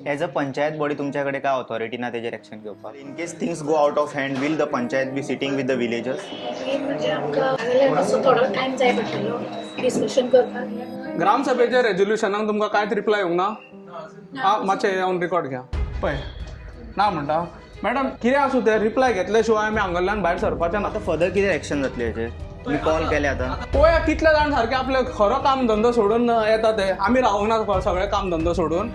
Age a panchayat body तुमच्याकडे काय authority ना तेजेर एक्शन घेवपाक? In case things go out of hand will the panchayat be sitting with the villagers? म्हणजे आमकां जाल्यार असो थोडो टायम जाय पडटलो डिस्कशन करपाक. ग्रामसभेच्या रेजोल्युशनाक तुमकां कांयच रिप्लाय येवंक ना? मातशें येवन रिकॉर्ड घ्या. पळय ना म्हणटा मॅडम कितें आसूं तें रिप्लाय घेतल्या शिवाय आमी हांगल्यान भायर सरपाचें ना. आता फर्दर कितें एक्शन जातली हेचेर? तुम्ही कॉल केले आता? पळया कितले जाण सारके आपले खरो काम धंदो सोडून येता ते. आमी रावूंक ना सगळे काम धंदो सोडून.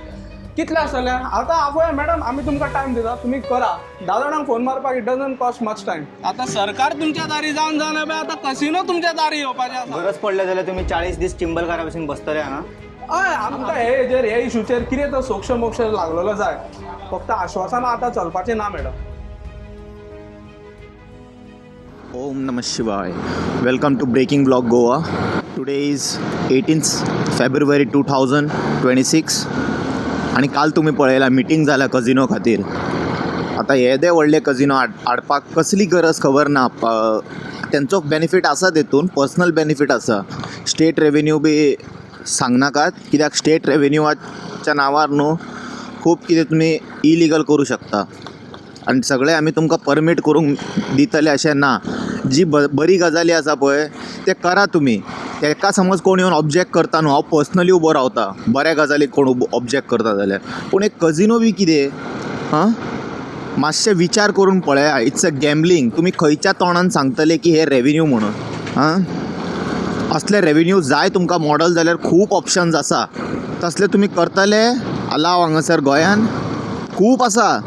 कितले आसतले आतां पळय मॅडम आमी तुमकां टायम दिता तुमी करा. 10 जाणांक फोन मारपाक it doesn't cost much time. आतां सरकार तुमच्या दारी जावन आतां कसिनो तुमच्या दारी येवपाचें आसा. गरज पडले जाल्यार तुम्ही 40 दीस चिंबलकारा भशेन बसतले हांगा? हय आमकां हे इशूचेर कितें तो सोक्ष मोक्ष लागलेलो जाय. फक्त आश्वासनां आतां चलपाचें ना madam. Om Namah Shivaya. Welcome to Breaking Blog Goa. Today is 18th February 2026 आणि काल तुम्ही पळयला मिटींग जाल्या कजिनो खातीर. आतां येदे व्हडले कजिनो हाडपाक कसली गरज खबर ना. तेंचो बेनिफीट आसा तेतून पर्सनल बेनिफीट आसा. स्टेट रेवेन्यू बी सांगनाकात कित्याक स्टेट रेवेन्यूच्या नांवार न्हू खूब कितें तुमी इलिगल करूं शकता आनी सगळे आमी तुमकां परमीट करूंक दितले अशें ना. जी बरी गजाली आसा पळय ते करा तुमी. तेका समज कोण येवन ऑब्जेक्ट करता न्हू हांव पर्सनली उबो रावता बऱ्या गजालीक कोण ऑब्जेक्ट करता जाल्यार. पूण एक कजिनो बी कितें मातशें विचार करून पळया. It's a gambling. तुमी खंयच्या तोंडान सांगतले की हे रेवेन्यू म्हणून असले रेवेन्यू जाय तुमकां मॉडल जाल्यार खूब ऑप्शन्स आसा. तसले तुमी करतले अलाव हांगासर गोंयान खूब आसा.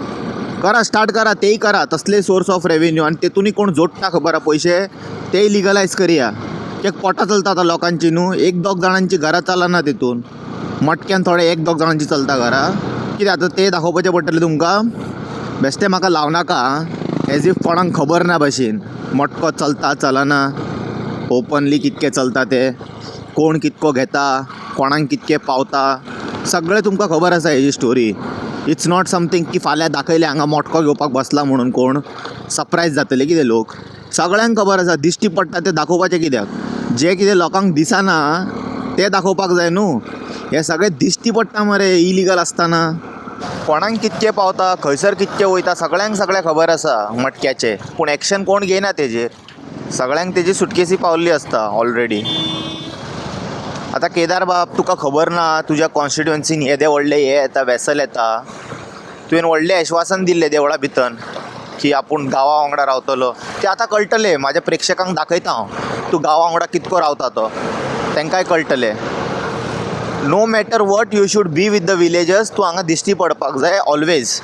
करा स्टार्ट करा तेय करा तसले सोर्स ऑफ रेवेन्यू आनी तेतूनय कोण जोडटा खबर आहा पयशे तेय लिगलायज करया. कित्याक पोटां चलता आतां लोकांची न्हू. 1-2 जाणांची घरां चलना तेतून. मटक्यान थोडे 1-2 जाणांची चलता घरां. कितें आतां तें दाखोवपाचें पडटलें तुमकां. बेश्टें म्हाका लावनाका एज इफ कोणाक खबर ना भशेन. मटको चलता चलना ओपनली कितके चलता ते कोण कितको घेता कोणाक कितके पावता सगळें तुमकां खबर आसा हेजी स्टोरी. इट्स नॉट समथींग की फाल्यां दाखयलें हांगा मोटको घेवपाक बसला म्हणून कोण सरप्रायज जातले कितें लोक. सगळ्यांक खबर आसा. दिश्टी पडटा तें दाखोवपाचें कित्याक. जें कितें लोकांक दिसना तें दाखोवपाक जाय न्हू. हें सगळें दिश्टी पडटा मरे इलिगल आसतना. कोणाक कितके पावता खंयसर कितके वयता सगळ्यांक सगळें खबर आसा मटक्याचें. पूण एक्शन कोण घेयना तेजेर. सगळ्यांक तेजी सुटकेसी पावल्ली आसता ऑलरेडी. आतां केदार बाब तुका खबर ना तुज्या कॉन्स्टिट्युएन्सीन येदे व्हडले हे येता वेसल येता. तुवें व्हडलें आश्वासन दिल्लें देवळा भितर की आपूण गांवा वांगडा रावतलो. तें आतां कळटलें. म्हाज्या प्रेक्षकांक दाखयता हांव तूं गांवा वांगडा कितको रावता तो. तांकांय कळटलें. No matter what you should be with the villagers. तूं हांगा दिश्टी पडपाक जाय ऑलवेज.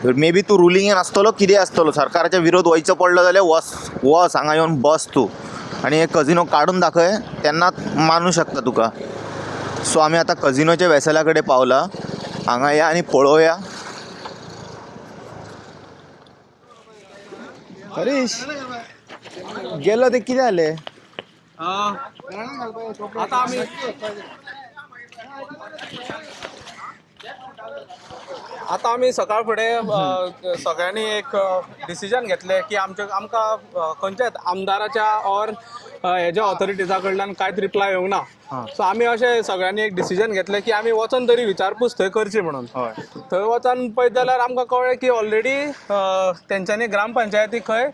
मे बी तूं रुलिंगेन आसतलो कितें आसतलो सरकाराच्या विरोध वयचो पडलो जाल्यार वस हांगा येवन बस तूं आनी हे कजिनो काडून दाखय तेन्नाच मानूं शकता तुका. सो आमी आतां कजिनोच्या वेसला कडेन पावला. हांगा या आनी पळोवया. हरीश गेलो ते कितें जालें? आतां आमी सकाळ फुडें सगळ्यांनी एक डिसिजन घेतलें की आमकां खंयच्याच आमदाराच्या ऑर हेज्या ऑथॉरिटीजा कडल्यान कांयच रिप्लाय येवंक ना. सो आमी अशें सगळ्यांनी एक डिसिजन घेतलें की आमी वचोन तरी विचारपूस थंय करची म्हणून. थंय वचोन पळयत जाल्यार आमकां कळ्ळें की ऑलरेडी तेंच्यांनी ग्रामपंचायतीक खंय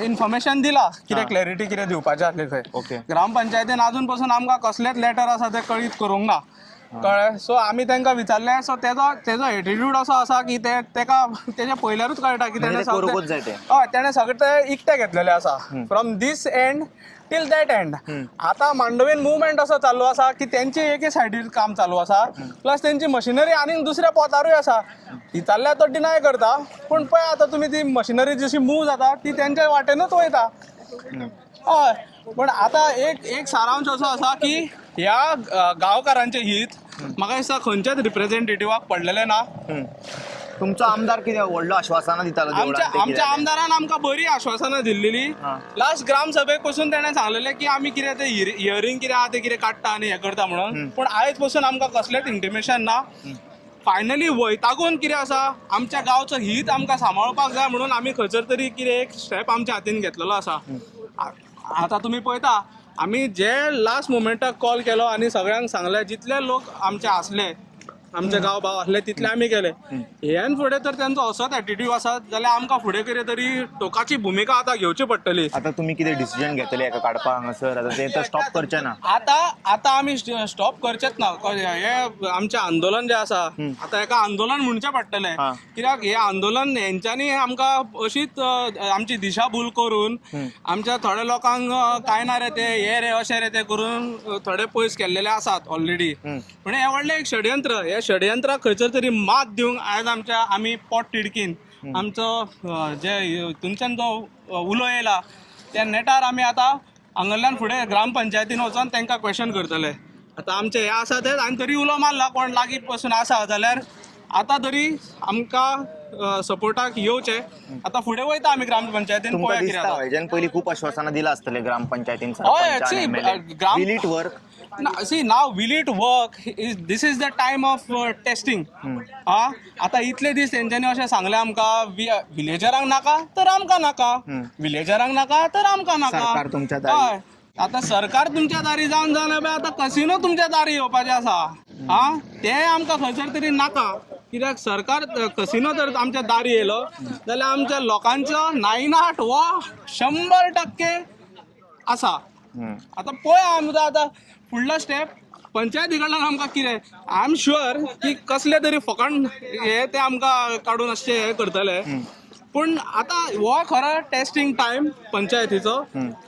इन्फॉर्मेशन दिलां कितें क्लॅरिटी कितें दिवपाचें आसलें खंय. ग्रामपंचायतीन आजून पासून आमकां कसलेंच लेटर आसा तें कळीत करूंक ना. कळ्ळें. सो आमी तांकां विचारलें. सो तेजो एटिट्यूड असो आसा की तेका तेजे पयल्यारूच कळटा की तेणें सगळें तें इकतें घेतलेलें आसा from this end till that end. आतां मांडवीन मुवमेंट असो चालू आसा की तेंची एके सायडीर काम चालू आसा प्लस तेंची मशिनरी आनीक दुसऱ्या पोतारूय आसा. ती जाल्ल्या तो डिनाय करता. पूण पळय आतां तुमी ती मशिनरी जशी मूव जाता ती तेंच्या वाटेनूच वयता. हय. पण आतां एक सारांश असो आसा की ह्या गांवकारांचें हित म्हाका दिसता खंयच्याच रिप्रेझेंटेटिव्हाक पडलेलें ना. तुमचो आमदार कितें व्हडलो आश्वासनां दितालो? आमच्या आमदारान आमकां बरी आश्वासनां दिल्लीं. लास्ट ग्रामसभेक पासून तेणें सांगलेलें की आमी कितें तें हियरींग कितें आहा तें कितें काडटा आनी हें करता म्हणून. पूण आयज पासून आमकां कसलेंच इंटिमेशन ना. फायनली वैतागून कितें आसा आमच्या गांवचो हित आमकां सांबाळपाक जाय म्हणून आमी खंयसर तरी कितें एक स्टेप आमच्या हातीन घेतलेलो आसा. आतां तुमी पळयता आमी जे लास्ट मोमेंटाक कॉल केलो आनी सगळ्यांक सांगलें जितले लोक आमचे आसले आमचे गांव भाव आसले तितले आमी केले हेन फुडें तर तेंचो असोच एटिट्यूड आसा जाल्यार आमकां फुडें कितें तरी टोकाची भुमिका आतां घेवची पडटली. आता तुम्ही कितें डिसिजन घेतले एका काडपाक हांगासर आता ते तर स्टॉप करचे ना. आता आमी स्टॉप करचेच ना. हे आमचें आंदोलन जें आसा आता हेका आंदोलन म्हणचें पडटलें कित्याक हे आंदोलन हेंच्यांनी आमकां अशीच आमची दिशाभूल करून आमच्या थोड्या लोकांक काय ना रे ते हे रे अशें रे ते करून थोडे पयस केल्लेले आसात ऑलरेडी. पण हे व्हडलें एक षडयंत्र. हे षडयंत्राक खंयसर तरी मात दिवंक आयज आमी पोट तिडकीन आमचो जे हितूनच्यान जो उलो येयला त्या नेटार आमी आतां हांगांतल्यान फुडें ग्रामपंचायतीन वचोन तांकां क्वेश्चन करतले. आतां आमचे हे आसा ते आनी तरी उलो मारला कोण लागीं पासून आसा जाल्यार आतां तरी आमकां सपोर्टाक येवचे. आतां फुडें वयता आमी ग्रामपंचायतीन तुमकां पळोवया कितें दिसता जाता. हेच्यान पयलीं खूप आश्वासनां दिला आसतले ग्रामपंचायतीन हय, see, gram- will it work. See, now will it work? This is the time of testing. आता इतले दीस तेंच्यांनी अशें सांगलें आमकां विलेजरांक नाका तर आमकां नाका, विलेजरांक नाका तर आमकां नाका. सरकार तुमच्या दारी. हय, आतां सरकार तुमच्या दारी जावन जालें आतां कसिनो तुमच्या दारी येवपाचें आसा. तें आमकां खंयसर तरी नाका. कित्याक सरकार कसिनो जर आमच्या दारी येयलो जाल्यार आमच्या लोकांचो 99 वा 100% आसा. आतां पळया आमकां आतां फुडलो स्टेप पंचायती कडल्यान आमकां कितें. आय एम शुअर की कसले तरी फकाण हे ते आमकां काडून अशें हे करतले. पूण आतां हो खरो टेस्टिंग टायम पंचायतीचो,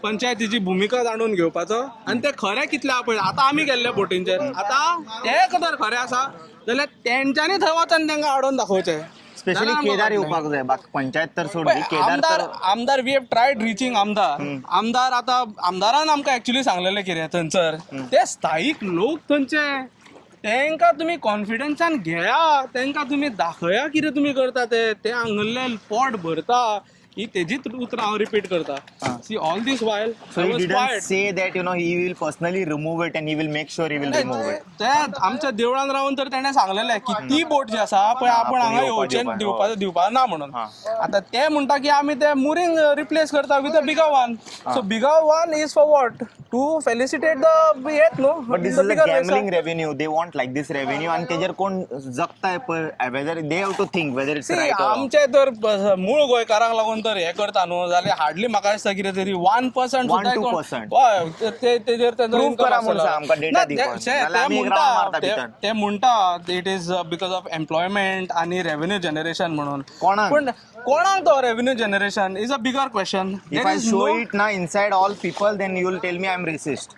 पंचायतीची भुमिका जाणून घेवपाचो आनी ते खरें कितले आहा पळय. आतां आमी गेल्ले बोटींचेर, आतां ते जर खरें आसा जाल्यार तेंच्यांनी थंय वचून तांकां हाडून दाखोवचें. स्पेशली केदार येवपाक जाय. बाकी पंचायत तर सोड दी, केदार तर आमदार वी हॅव ट्रायड रिचींग आमदार आतां आमदारान आमकां एक्चुअली सांगलेलें कितें थंयसर ते स्थायीक लोक थंयचे तांकां तुमी कॉन्फिडन्सान घेया, तांकां तुमी दाखया कितें तुमी करता ते हांगले पोट भरता. ही तेजीच उतरां हांव रिपीट करता. See all this while so he didn't say that he will personally remove it and he will make sure he will remove it. ते आमच्या देवळान रावन तर तेणें सांगलेलें की ती बोट जी आसा पळय आपण हांगा येवचें दिवपा ना म्हणून. आतां ते म्हणटा की आमी ते मुरींग रिप्लेस करता with a bigger one. So bigger one is for what to facilitate the हेत न्हू. But this is a gambling revenue. They want like this revenue and तेजेर कोण जगताय पळय whether they have to think whether it's right or wrong. आमचे तर मूळ गोंयकारांक लागून तर हे करता न्हू जाल्यार हार्डली म्हाका दिसता कितें तरी 1% 1-2%. हय तेजेर Prove करा म्हणून सांग आमकां data दिवपाक. जाल्यार आमी एक round मारता भितर. ते म्हणटा it is because of employment आणि रेव्हेन्यू जनरेशन म्हणून. कोणाक? पण कोणाक तो revenue generation is a bigger question. If I show it now inside all people then you will tell me I am racist.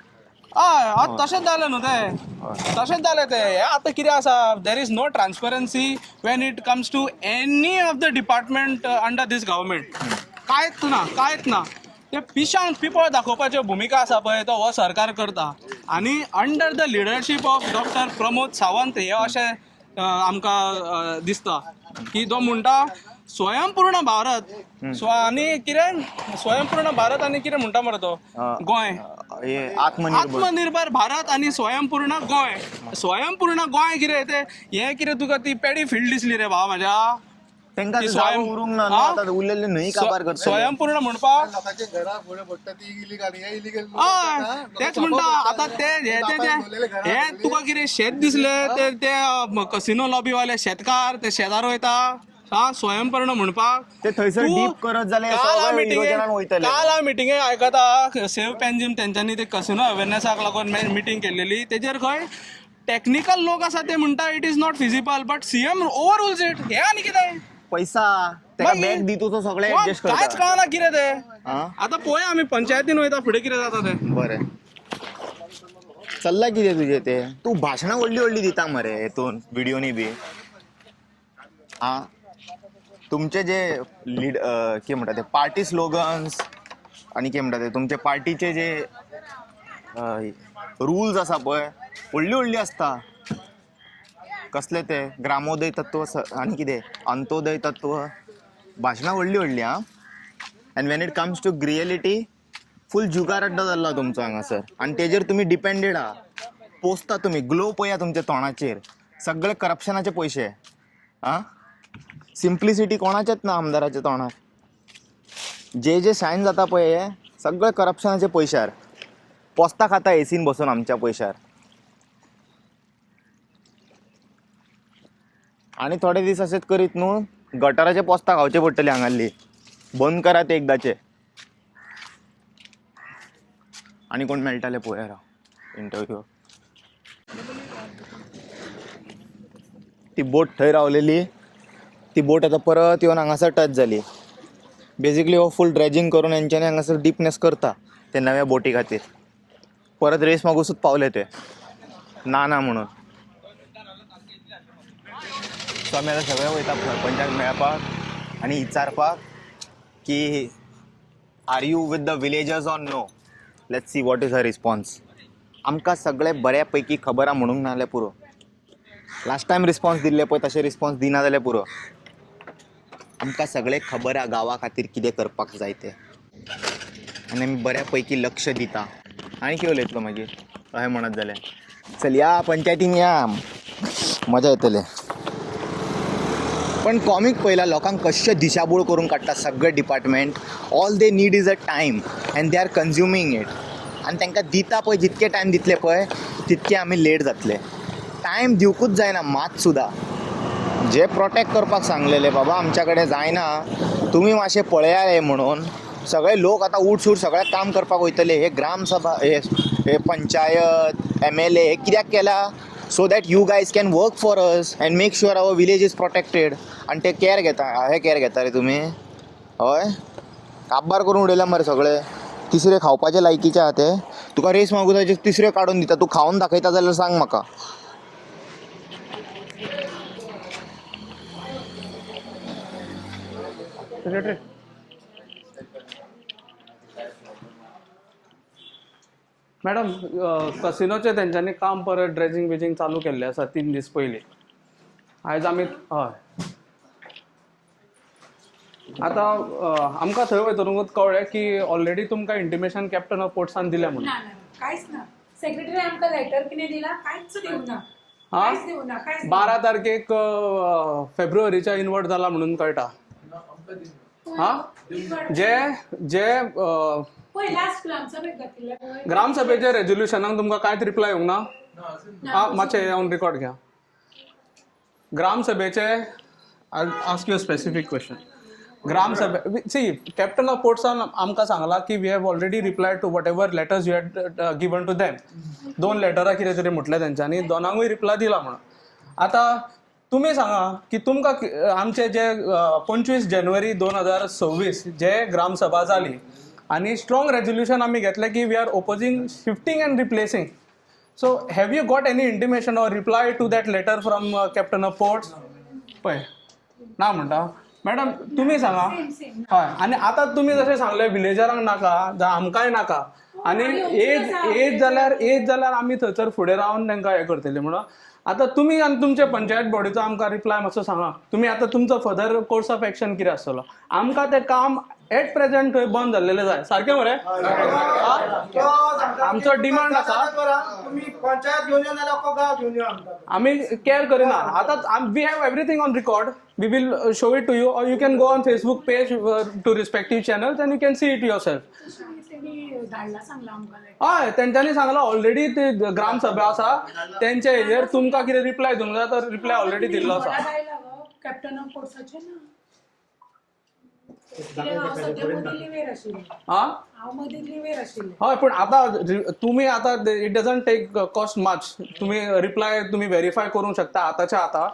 हय तशेंच जालें न्हू तें. तशेंच जालें तें. हें आतां कितें आसा there is no transparency when it comes to any of the department under this government. कांयच ना. ते पिशांक पिपळ दाखोवपाच्यो भुमिका आसा पळय तो हो सरकार करता. आनी under the leadership of doctor Pramod Sawant हे अशें आमकां दिसता की तो म्हणटा स्वयंपूर्ण भारत आनी कितें स्वयंपूर्ण भारत आनी कितें म्हणटा मरे तो गोंय आत्मनिर्भर भारत आनी स्वयंपूर्ण गोंय. स्वयंपूर्ण गोंय कितें ते हें कितें तुका ती पेडी फील्ड दिसली रे भाव म्हाज्या. स्वयंपूर्ण म्हणपाक तेच म्हणटा. आतां हे तुका कितें शेत दिसलें ते कसिनो लॉबीवाले शेतकार ते शेतार वयता स्वयंपूर्ण म्हणपाक. काल हांव मिटिंगेक आयकता सेव्ह पेन्जिम तेंच्यांनी ते कसिनो अवेरनेसाक लागून मिटींग केल्लेली. तेजेर खंय टेक्निकल लोक आसा ते म्हणटा it is not feasible but CM over rules it. हे आनी कितें पैसा बॅग दितो तो सगळे ऍडजस्ट करता. कांयच कळना कितें ते. आतां पळय आमी पंचायतीन वयता फुडें कितें जाता तें. बरें चल्ला कितें तुजें ते. तूं भाशणां व्हडली दिता मरे हेतून व्हिडिओनी बी. तुमचे जे लीड कितें म्हणटा ते पार्टी स्लोगन्स आनी कितें म्हणटा ते तुमचे पार्टीचे जे रुल्स आसा पळय व्हडली आसता. कसले ते ग्रामोदय तत्व आनी कितें अंत्योदय तत्व भाशणां व्हडली and when it comes to reality फूल जुगार अड्डो जाल्लो तुमचो हांगासर आनी तेजेर तुमी डिपेंडेड आहा. पोसता तुमी ग्लो पळया तुमच्या तोंडाचेर सगळे करप्शनाचे पयशे. सिंप्लिसिटी कोणाचेच ना आमदाराच्या तोंडार. जे सायन जाता पळय हे सगळे करप्शनाचे पयशार पोस्ता खाता एसीन बसून आमच्या पयशार. आणि थोडे दीस असेच करीत न्हू गटाराचे पोस्तां खावचे पडटले हांगाली बंद करा ते एकदाचे आणि कोण मेळटाले पळोवया राव इंटरव्यू ती बोट थंय रावलेली ती बोट आतां परत येवन हांगासर टच जाली बेजिकली हो फूल ड्रेजिंग करून हेंच्यांनी हांगासर डीपनेस करता ते नव्या बोटी खातीर परत रेस मागूसूच पावले ते ना म्हणून सो आमी आतां सगळे वयता सरपंचाक मेळपाक आनी विचारपाक की are you with the villagers or no let's see what is her response आमकां सगळें बऱ्यापैकी खबर आहा म्हणूंक ना जाल्यार पुरो लास्ट टायम रिस्पॉन्स दिल्ले पळय तशें रिस्पॉन्स दिना जाल्यार पुरो आमकां सगळें खबर आहा गांवा खातीर कितें करपाक जाय तें आनी आमी बऱ्यापैकी लक्ष दिता आनी कितें उलयतलो मागीर अशें म्हणत जाल्यार चल या पंचायतीन या मजा येतले पण कॉमीक पळयला लोकांक कशें दिशाभूल करून काडटा सगळे department all they need is a time and they are consuming it आनी तांकां दिता पळय जितके टायम दितले पळय तितके आमी लेट जातले टायम दिवकूच जायना मात सुद्दां जे प्रोटेक्ट करपाक सांगलेले बाबा आमच्या कडेन जायना तुमी मातशें पळयात म्हणून सगळे लोक आतां उठ सगळे काम करपाक वयतले हे ग्रामसभा हे पंचायत MLA हे कित्याक केला so that you guys can work for us and make sure our village is protected आनी ते कॅर घेता हे कॅर घेता रे तुमी हय काबार करून उडयला मरे सगळे तिसरे खावपाचे लायकीचे आहा ते तुका रेस मागू जाय तिसरे काडून दिता तूं खावन दाखयता जाल्यार सांग म्हाका मॅडम कसिनोचे तेंच्यांनी काम परत ड्रेजिंग बिजिंग चालू केल्लें आसा 3 दीस पयलीं आयज आमी हय आतां आमकां थंय वयतकूच कळ्ळें की ऑलरेडी तुमकां इंटिमेशन कॅप्टन ऑफ पोर्ट्सान दिल्या म्हणून कांयच ना सेक्रेटरी आमकां लेटर कितें दिला कांयच दिवना हा 12 तारखेक फेब्रुवारीच्या इन्वर्ट जाला म्हणून कळटा हा जे ग्रामसभेच्या रेझोल्युशनाक तुमकां कांयच रिप्लाय येवंक ना मातशें येवन रिकॉर्ड घ्या ग्रामसभेचे आस्क यू स्पेसिफीक क्वेश्चन ग्रामसभे सी कॅप्टन ऑफ पोर्ट्सान आमकां सांगलां की we have already replied to whatever letters you had given to them 2 लेटरां कितें तरी म्हटलें तेंच्यांनी दोनांकूय रिप्लाय दिला म्हणून आतां तुमी सांगा की तुमकां आमचे जे 25 जानेवारी 2026 जे ग्रामसभा जाली आनी स्ट्रॉंग रेझोल्युशन आमी घेतलें की we are opposing shifting and replacing so have you got any intimation or reply to that letter from captain of ports पळय ना म्हणटा मॅडम तुमी सांगा हय आनी आतां तुमी जशें सांगलें विलेजरांक नाका जावं आमकांय नाका आनी एज जाल्यार आमी थंयसर फुडें रावन तांकां हें करतलीं म्हणून आतां तुमी आनी तुमचे पंचायत बॉडीचो आमकां रिप्लाय मातसो सांगा तुमी आतां तुमचो फर्दर कोर्स ऑफ एक्शन कितें आसतलो आमकां तें काम एट प्रेझेंट थंय बंद जाल्लेलें जाय सारकें मरे आमचो डिमांड आसा आमी केअर करिना आतां we have everything on record we will show it to you or you can go on Facebook page to respective channels and you can see it yourself हय तेंच्यांनी सांगला ऑलरेडी ते ग्रामसभा आसा तेंच्या हेजेर तुमकां कितें रिप्लाय दिवंक जाय तर रिप्लाय ऑलरेडी दिल्लो आसा कॅप्टन ऑफ पोर्ट्साचे ना हय पूण आतां तुमी आतां it doesn't take cost much तुमी रिप्लाय तुमी व्हेरीफाय करूंक शकता आतांच्या आतां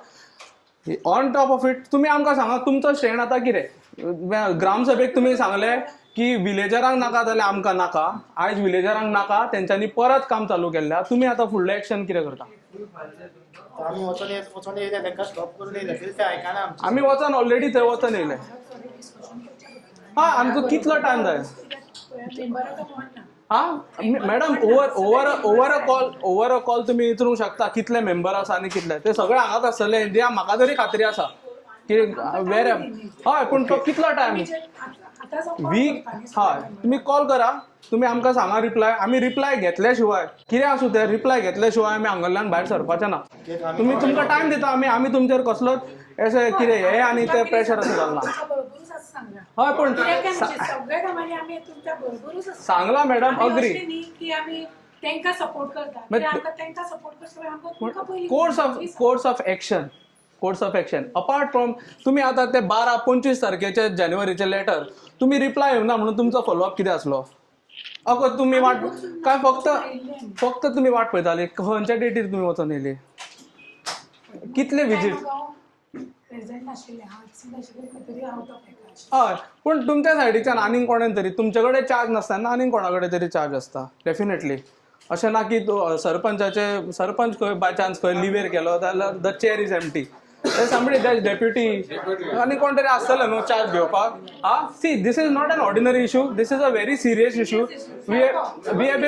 ऑन टॉप ऑफ इट तुमी आमकां सांगा तुमचो स्टँड आतां कितें ग्रामसभेक तुमी सांगलें की विलेजरांक नाका जाल्यार आमकां नाका आयज विलेजरांक नाका तेंच्यांनी परत काम चालू केल्ल्या तुमी आतां फुडलें एक्शन कितें करता आमी वचून ऑलरेडी थंय वचून येयले हा आमकां कितलो टायम जाय हा मॅडम ओवर अ कॉल तुमी विचारूंक शकता कितले मेंबर आसा आनी कितले ते सगळे हांगाच आसतले जे म्हाका तरी खात्री आसा की वेर हय पूण तो कितलो टायम वीक हय तुमी कॉल करा तुमी आमकां सांगा रिप्लाय आमी रिप्लाय घेतल्या शिवाय कितें आसूं तें रिप्लाय घेतल्या शिवाय आमी हांगांतल्यान भायर सरपाचें ना तुमी तुमकां टायम दिता आमी तुमचेर कसलोच अशें कितें हें आनी तें प्रेशर असो घालना हय पूण सांगला madam agree course of action course of action apart from तुम्ही आता ते 12-25 तारखेचे जानेवारीचे लेटर तुम्ही रिप्लाय येवना म्हणून तुमचो फॉलोअप कितें आसलो? अगो तुम्ही वाट काय फक्त तुम्ही वाट पळयताली खंयच्या डेटीर तुम्ही वचून येयली? कितले विजीट? प्रेझेंट नाशिल्ले हांव आशिल्ले खंय तरी आउट ऑफ एकाच. हय पूण तुमच्या सायडीच्यान आनीक कोणें तरी तुमचे कडेन चार्ज नासतना आनीक कोणा कडेन तरी चार्ज आसता डेफिनेटली. अशें ना की सरपंच खंय बाय चान्स खंय लिवेर गेलो जाल्यार the chair is empty. Somebody that deputy आनी कोण तरी आसतले न्हू चार्ज घेवपाक. See this is not an ordinary issue, this is a very serious issue. We have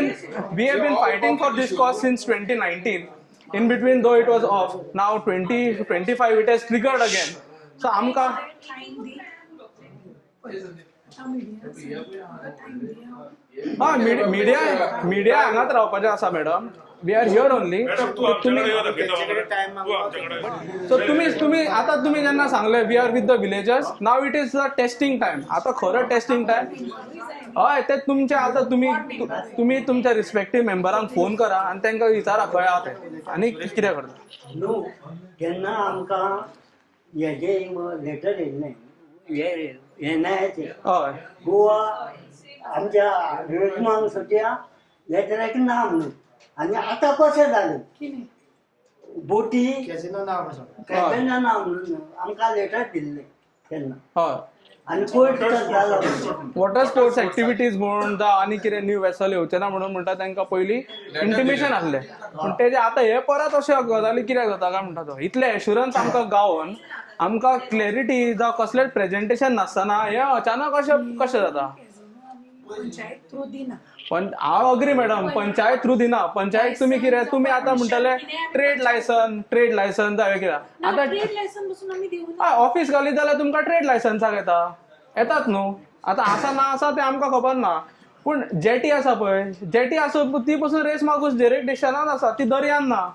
been fighting for this cause since 2019. In between, though it was off, now 2025 it has triggered again. So आमकां media हांगाच रावपाचें आसा madam. We are here only. So तुम्ही आता तुम्ही जेन्ना सांगले we are with the villagers, now it is the testing time. आता खरं टेस्टिंग टायम हय ते तुमचे. आता तुम्ही तुमच्या रिस्पेक्टीव मेंबरांक फोन करा आनी तांकां विचारा खंय आहा ते आनी कितें करता. न्हू जेन्ना आमकां हेजे लेटर येयल्लें येनायचे हय गोवा आमच्या रेजिमांसाच्या लेटराक ना म्हणून. आनी आतां कशें जालें बोटी कॅझिनो ना म्हणून आमकां लेटर दिल्लें तेन्ना. हय आनी कोर्ट जालो वॉटर स्पोर्ट्स एक्टिविटीज म्हणून जावं आनी कितें न्यू वेसल येवचें ना म्हणून म्हणटा तांकां पयलीं इंटिमेशन आसलें. पूण तेजे आतां हे परत अशें गजाली कित्याक जाता काय म्हणटा तो. इतले एश्युरन्स आमकां गावोन आमकां क्लॅरिटी जावं कसलेंच प्रेजेंटेशन नासतना हे अचानक कशें जाता. पंचायत थ्रू दिना. पण हांव अग्री मॅडम, पंचायत थ्रू दिना. पंचायत तुम्ही कितें तुमी आतां म्हणटले ट्रेड लायसन जावं कितें आतां ट्रेड लायसन बसून आमी दिवून ऑफिस घालीत जाल्यार तुमकां ट्रेड लायसन्साक येतात न्हू. आतां आसा ना आसा तें आमकां खबर ना. पूण जेटी आसा पळय, जेटी आसा ती पसून रेस मागूस जुरिडिक्शनांत आसा, ती दर्यान ना.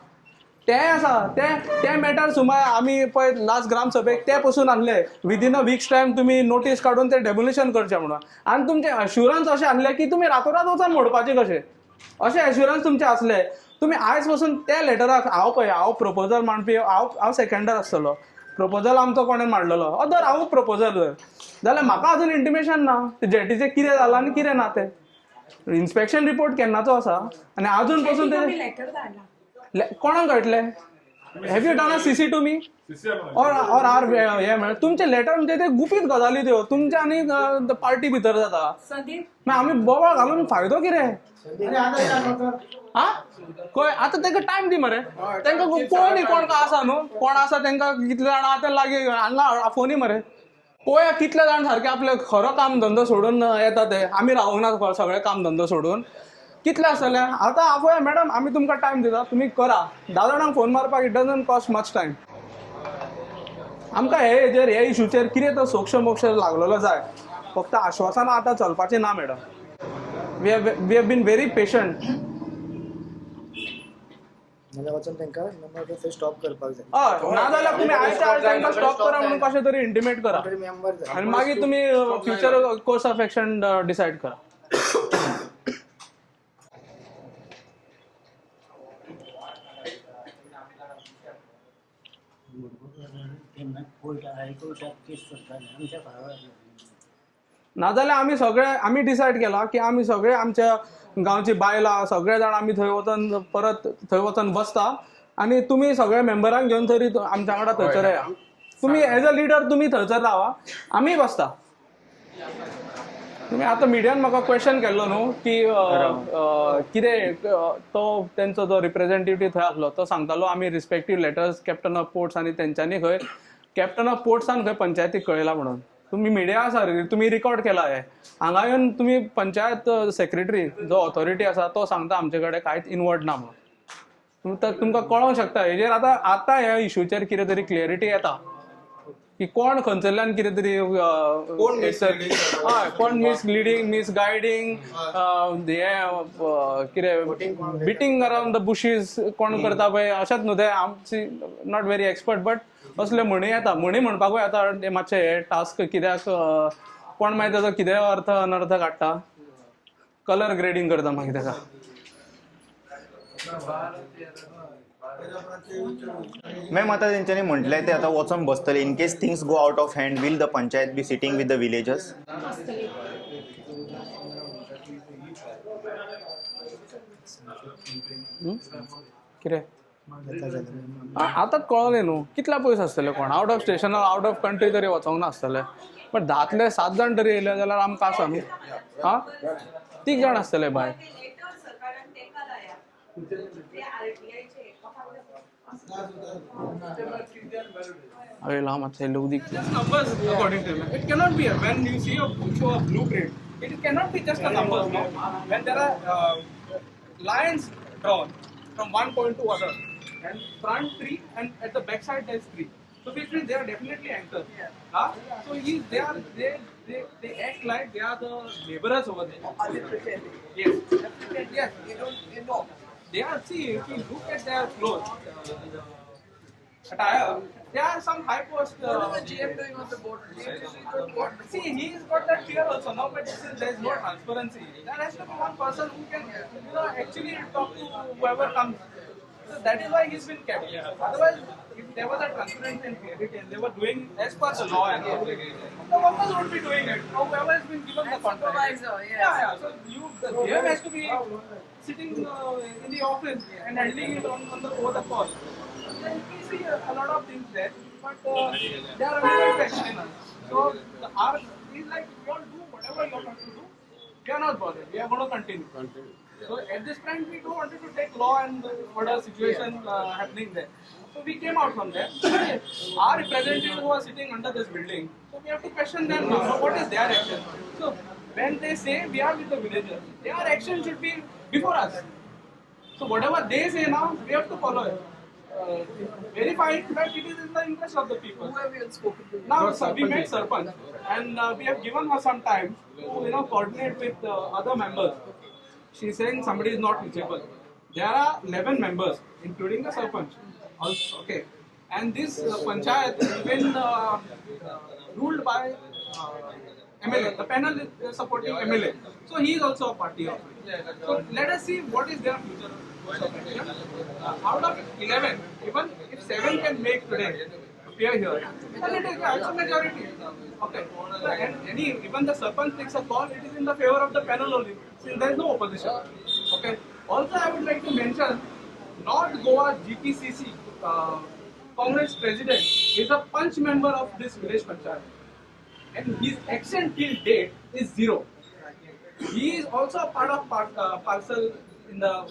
तें आसा ते मॅटर सुमार आमी पळय लास्ट ग्राम सभेक ते पसून आहले विदीन अ वीक्स टायम तुमी नोटीस काडून ते डेमोलिशन करचें म्हणून. आनी तुमचे अश्युरन्स अशें आहले की तुमी रातोरात वचून मोडपाचे कशें अशें एश्युरन्स तुमचे आसले. तुमी आयज पसून त्या लेटराक हांव प्रपोजल मांडपी हांव सेकंडर आसतलो. प्रपोजल आमचो कोणें मांडलेलो धर हांव प्रपोजल धर जाल्यार म्हाका अजून इंटिमेशन ना ते जेटीचें कितें जालां आनी कितें ना तें. इन्स्पेक्शन रिपोर्ट केन्नाचो आसा आनी अजून पसून ते लेटर धाडला. कोणाक कळटले. Have you done a CC to me or are हे म्हण तुमचे लेटर म्हणजे ते गुपीत गजाली त्यो तुमच्या आनी पार्टी भितर जाता. संदीप मागीर आमी बोवाळ घालून फायदो कितें. हा खंय आतां तांकां टायम दी मरे. तांकां पळोवनी कोण आसा न्हू कोण आसा तांकां कितले जाण आहा ते लागीं हांगा फोनी मरे. पळोवया कितले जाण सारके आपले खरो काम धंदो सोडून येता ते. आमी रावूंक ना सगळे काम धंदो सोडून. कितले आसतले आतां पळया मॅडम आमी तुमकां टायम दिता तुमी करा. 10 जाणांक फोन मारपाक it doesn't cost much time. आमकां हे इशूचेर कितें तो सोक्ष मोक्ष लागलेलो जाय. फक्त आश्वासनां आतां चलपाचें ना madam. We have been very patient. Stop करपाक जाय. हय नाजाल्यार तुमी आयच्या आयज तांकां स्टॉप करा म्हणून कशें तरी इंटिमेट करा आनी मागीर तुमी future course of action decide करा. नाजाल्यार आमी डिसायड केला की आमी सगळे आमच्या गांवची बायलां सगळे जाण आमी थंय वचून परत थंय वचून बसता आनी तुमी सगळे मेंबरांक घेवन तरी आमच्या वांगडा थंयसर या. तुमी एज अ लिडर तुमी थंयसर रावा आमी बसता. तुमी आतां मिडियान म्हाका क्वेश्चन केल्लो न्हू की कितें तो तेंचो जो रिप्रेझेंटेटिव्ह थंय आसलो तो सांगतालो आमी respective letters captain of ports आनी तेंच्यांनी खंय कॅप्टन ऑफ पोर्ट्सान खंय पंचायतीक कळयला म्हणून. तुम्ही मिडिया आसा तुम्ही रिकॉर्ड केला हे हांगा येवन तुम्ही पंचायत सेक्रेटरी जो ऑथॉरिटी आसा तो सांगता आमचे कडेन कांयच इनवर्ड ना म्हणून. तुमकां कळोंक शकता हेजेर आतां ह्या इशूचेर कितें तरी क्लियरिटी येता की कोण खंयसरल्यान कितें तरी हय कोण मिसलिडींग मिसगायडींग हे कितें बिटींग अराउंड द बुशीज कोण करता पळय अशेंच न्हू ते आमची नॉट व्हेरी एक्सपर्ट बट असले म्हणी येता. म्हणी म्हणपाकूय येता मातशें हे टास्क कित्याक कोण मागीर ताचो कितें अर्थ अनर्थ काडटा कलर ग्रेडिंग करता मागीर ताका. मॅम आता तेंच्यांनी म्हटलंय ते आता वचून बसतले in case things go out of hand will the panchayat be sitting with the villagers. आसतली. कितें आतांच कळोलें न्हू कितल्या पयस आसतले कोण out of station out of country तरी वचोंक नासतले पण 10 7 जाण तरी येयले जाल्यार आमकां आसा न्हू. हां 3 जाण आसतले भायर. अरे मातशें लोक दी numbers according to me. It cannot be when you see a show a blueprint. It cannot be just a numbers. No? When there are lines drawn from one point to other, and front 3 and at the back side there's 3. So which means they are definitely anchors. So they act like they are the laborers over there. Yes. Yes. They know. They are, see, if you look at their clothes, attire, there are some high post. What is the GM doing on the board? See, he's got that fear also. Now, but there is no transparency. There has to be one person who can, actually talk to whoever comes. So that is why he's been kept. Otherwise, if there was a transparency and clarity and they were doing as per the law and all, the workers would be doing it. Now, whoever has been given the contract. Yeah. So the GM has to be sitting in the office and handling it on over the call. Then we see a lot of things there, but they are very passionate. So the art is like, you all do whatever you want to do. We are not bothered. We are going to continue. So at this point, we don't want to take law and what a situation happening there. So we came out from there. Our representatives who are sitting under this building, so we have to question them now. So what is their action? So when they say we are with the villagers, their action should be before us. So whatever they say now, we have to follow it. Verifying that it is in the interest of the people. Who have you spoken to? Now, we met Sarpanch, and we have given her some time to coordinate with other members. She is saying somebody is not reachable. There are 11 members, including the Sarpanch. Also, okay, and this panchayat has been ruled by MLA. The panel is supporting MLA, so he is also a party of it. So let us see what is their future. Out of 11, even if 7 can make today appear here, then it is also majority. Okay. So, and even the Sarpanch takes a call, it is in the favor of the panel only, since there is no opposition. Okay. Also, I would like to mention, North Goa GPCC Congress president is a punch member of this village panchayat, and his action till date is 0. He is also a part of parcel in the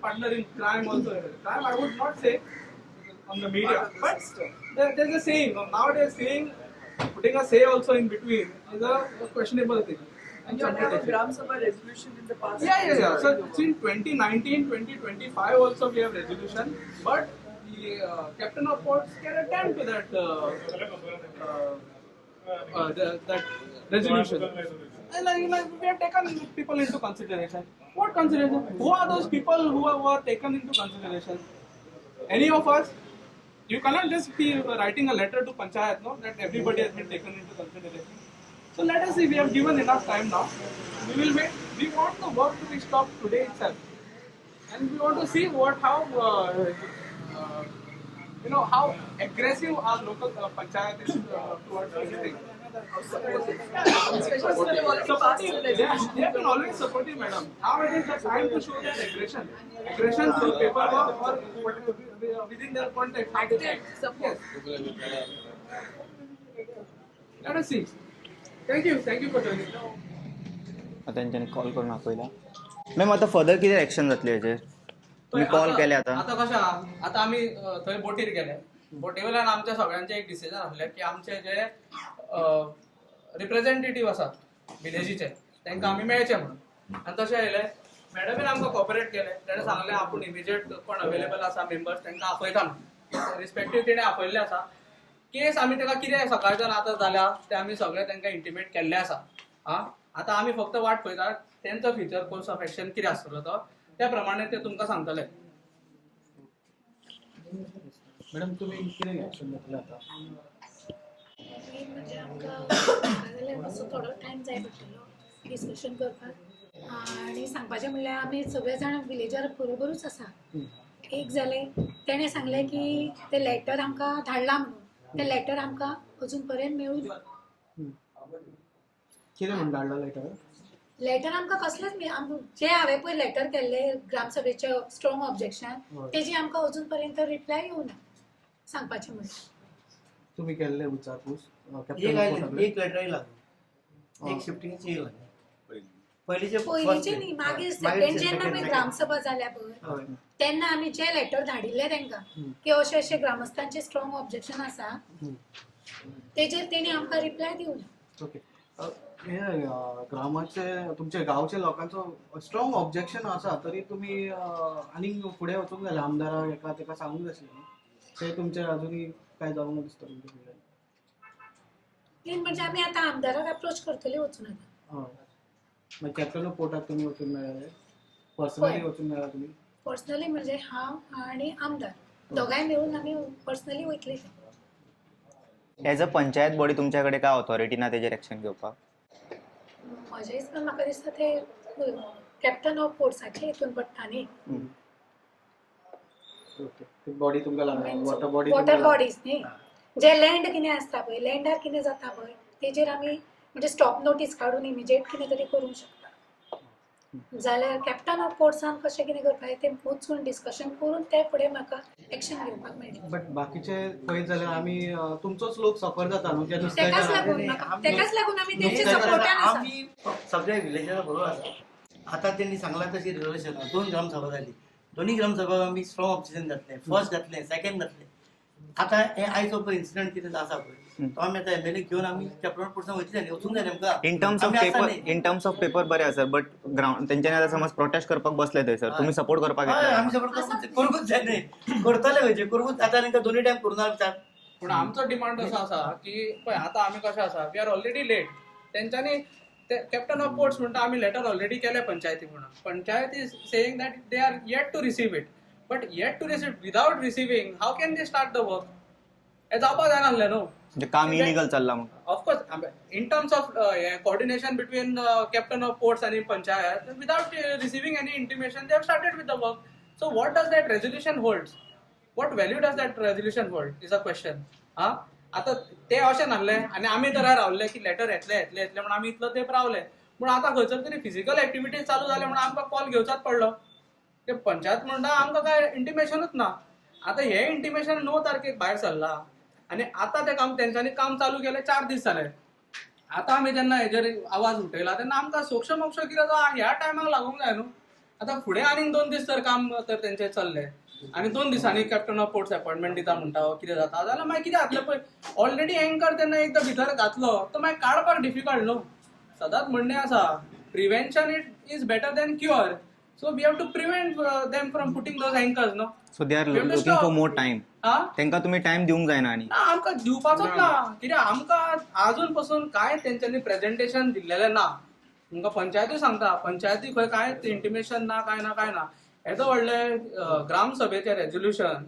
partner in crime also. Crime, I would not say on the media, but there's a saying. Nowadays, saying putting a say also in between is a questionable thing. And you have a Gram Sabha resolution in the past? Yeah. So in 2019, 2025 also we have resolution, but the captain of ports can attend to that that resolution. And we have taken people into consideration. What consideration? Who are those people who were taken into consideration? Any of us? You cannot just be writing a letter to Panchayat, no? That everybody has been taken into consideration. So let us see, we have given enough time now. We will wait. We want the work to be stopped today itself. And we want to see how aggressive our local Panchayat is towards everything. Especially since they've already passed the They resolution. have been always supportive, madam. Now it is the time to show that aggression. Aggression through paperwork or within their context. Active support. Yes. Let us see. Thank you for joining. आता तेंच्यांनी call करून आपयला. Ma'am आता further कितें action जातली हेजेर? तुम्ही call केले आता? आता कशें आहा? आता आमी थंय बोटीर गेले. बोटी वयल्यान आमच्या सगळ्यांचे एक डिसिजन आसलें की आमचे जे रिप्रेझेंटेटिव्ह आसात विलेजीचे तांकां आमी मेळचे म्हणून. आनी तशें येयले. मॅडमीन आमकां कॉपरेट केलें. ताणें सांगलें आपूण इमिजिएट कोण अवेलेबल आसा मेंबर्स तांकां आपयता म्हणून. रिस्पेक्टीव तेणें आपयल्लें आसा. केस आमी ताका कितें सकाळच्यान आतां जाल्या तें आमी सगळें तांकां इंटिमेट केल्लें आसा. आतां आमी फक्त वाट पळयतात तेंचो फ्युचर कोर्स ऑफ एक्शन कितें आसतलो तो त्या प्रमाणे ते तुमकां सांगतले. मॅडम तुम्ही कितें एक्शन घेतलें आतां? म्हणजे आमकां मातसो थोडो टायम जाय पडटलो डिस्कशन करपाक. आनी सांगपाचें म्हणल्यार आमी सगळे जाण विलेजर बरोबरूच आसा. एक जाले तेणें सांगलें की तें लेटर आमकां धाडलां म्हणून तें लेटर आमकां अजून पर्यंत मेळूं ना. कितें म्हणून धाडलो लेटर आमकां कसलेंच जे हांवें पळय लेटर केल्लें ग्रामसभेचें स्ट्रॉंग ऑब्जेक्शन तेजी आमकां अजून पर्यंत रिप्लाय येवं ना सांगपाचें म्हणल्यार. तुम्ही केल्ले विचारपूस एक लेटर येयला एक शिफ्टिंगची येयला पयलींचे न्ही मागीर सेकंड जेन्ना पळय ग्रामसभा जाल्या पळय तेन्ना आमी जे लेटर धाडिल्ले तांकां की अशें अशें ग्रामस्थांचें स्ट्रॉंग ऑब्जेक्शन आसा तेजेर तेणी आमकां रिप्लाय दिवं ना. ओके हे ग्रामाचे तुमच्या गांवच्या लोकांचो स्ट्रॉंग ऑब्जेक्शन आसा तरी तुम्ही आनी फुडें वचूंक जाय आमदाराक एका तेका सांगूंक जाय आसलें ते तुमचे अजुनूय काय जावंक ना दिसता तुमच्या फुडें. मेन म्हणजे आमी आतां आमदाराक अप्रोच करतली वचून आतां. हय मागीर कॅप्टन ऑफ पोर्टाक तुमी वचून मेळ्ळे पर्सनली वचून मेळ्ळा तुमी. पर्सनली म्हणजे हांव आनी आमदार दोगांय मेळून आमी पर्सनली वयतली. एज अ पंचायत बॉडी तुमच्याकडे काय ऑथॉरिटी ना तेजेर एक्शन घेवपाक? म्हज्या हिसपान म्हाका दिसता ते कॅप्टन ऑफ पोर्ट्साचे हितून पडटा न्ही. ओके बॉडी तुमकां लागला वॉटर बॉडी वॉटर बॉडीज न्ही जे लँड कितें आसता पळय लँडार कितें जाता पळय तेजेर आमी म्हणजे स्टॉप नोटीस काडून इमिजिएट कितें तरी करूंक शकता. जाल्यार कॅप्टन ऑफ पोर्ट्सान कशें कितें करपाक तें वचून डिस्कशन करून ते फुडें म्हाका एक्शन घेवपाक मेळटलें. बट बाकीचे पळयत जाल्यार आमी तुमचोच लोक सफर जाता न्हू त्या तेकाच लागून आमी तेंच्या सपोर्टान आसा. आम्ही सगळ्या विलेजाला बरोबर आसा. आता त्यांनी सांगला तशी रिझोल्युशन 2 ग्रामसभा झाली. दोन्ही ग्रामसभा आम्ही स्ट्रॉंग ऑब्जेक्शन घातले फर्स्ट घातले सेकंड घातले. आता हे आयज पळय इन्सिडंट कितें आसा पळय तो आमी आतां एमएलए घेवन आमी कॅप्टन पर्सन वयतले न्ही वचूंक जाय नेमका. इन टर्म्स ऑफ पेपर बरे आसा बट ग्राउंड तेंच्यानी आतां समज प्रोटेस्ट करपाक बसले थंय सर तुम्ही सपोर्ट करपाक आम्ही सपोर्ट करूंकूच जाय न्ही करतले वयचे करूंकूच आतां तांकां दोन्ही टायम करून विचार. पूण आमचो डिमांड असो आसा की पळय आतां आमी कशें आसा वी आर ऑलरेडी लेट. तेंच्यांनी कॅप्टन ऑफ पोर्ट्स म्हणटा आमी लेटर ऑलरेडी केले पंचायती म्हणून. Panchayat is saying that they are yet to receive it but yet to receive without receiving how can they start the work. हे जावपाक जायनासलें न्हू. म्हणजे काम इलिगल चल्ला म्हणून. Of course in terms of coordination between captain of ports and panchayat without receiving any intimation they have started with the work. So what does that resolution hold? What value does that resolution hold is a question. आता ते अशें नासले आनी आमी तर रावले की letter येतले म्हणून आमी इतलो तेंप रावले पूण आतां खंयसर तरी फिजिकल एक्टिविटीज चालू जाले म्हणून आमकां कॉल घेवचाच पडलो. ते पंचायत म्हणटा आमकां काय इंटिमेशनूच ना. आतां हे इंटिमेशन 9 तारखेक भायर सरला आनी आतां ते काम तेंच्यांनी काम चालू केलें 4 दीस जाले. आतां आमी जेन्ना हेजेर आवाज उठयला तेन्ना आमकां सोक्ष मोक्ष कितें तो ह्या टायमाक लागूंक जाय न्हू. आतां फुडें आनीक 2 दीस तर काम तर तेंचें चल्लें आनी 2 दिसांनी कॅप्टन ऑफ पोर्ट्स अपॉइंटमेंट दिता म्हणटा कितें जाता जाल्यार मागीर कितें जातलें पळय. ऑलरेडी एंकर तेन्ना एकदां भितर घातलो तो मागीर काडपाक डिफिकल्ट न्हू. सदांच म्हणणें आसा prevention is better than cure. So we have to prevent them from putting those anchors, no? So they are looking for more time. तेंका तुम्ही टाइम दिवंक जायना आनी. आमकां दिवपाचोच ना कित्याक आमकां आजून पासून कांय तेंच्यांनी प्रेझेंटेशन दिल्लेलें ना. तुमकां पंचायती सांगता पंचायती खंय कांय इंटिमेशन ना काय ना. येदो व्हडलें ग्रामसभेचें resolution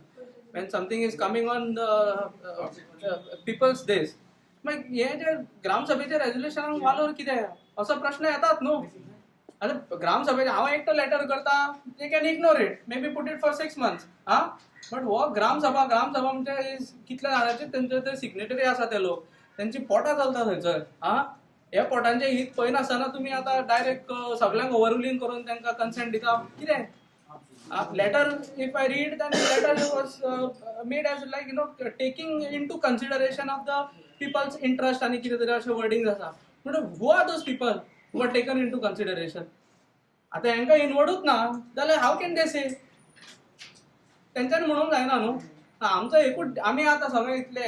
when something is coming on the people's days मागीर हे जे ग्रामसभेचें रेजोल्युशनाक वालोर कितें असो प्रश्न येतात न्हू. आतां ग्रामसभेचें हांव एकटो लेटर करता they can ignore it may be put it for 6 months. But हो ग्रामसभा म्हणजे कितल्या जाणांचे तेंचे ते सिग्नेटरी आसा ते लोक तेंची पोटां चलता थंयसर. हे पोटांचे हित पळयनासतना तुमी आतां डायरेक्ट सगळ्यांक ओव्हररुलिंग करून तांकां कन्सेंट दिता कितें. Letter if I read then letter was made as like you know taking into consideration of the people's interest आनी कितें तरी अशें वर्डिंग आसा. म्हणून who are those people who are taken into consideration. आता हांकां इनवर्डूच ना जाल्यार हाऊ कॅन दे से तेंच्यांनी म्हणूंक जायना न्हू. आमचो एकूच आमी आतां सगळे इतले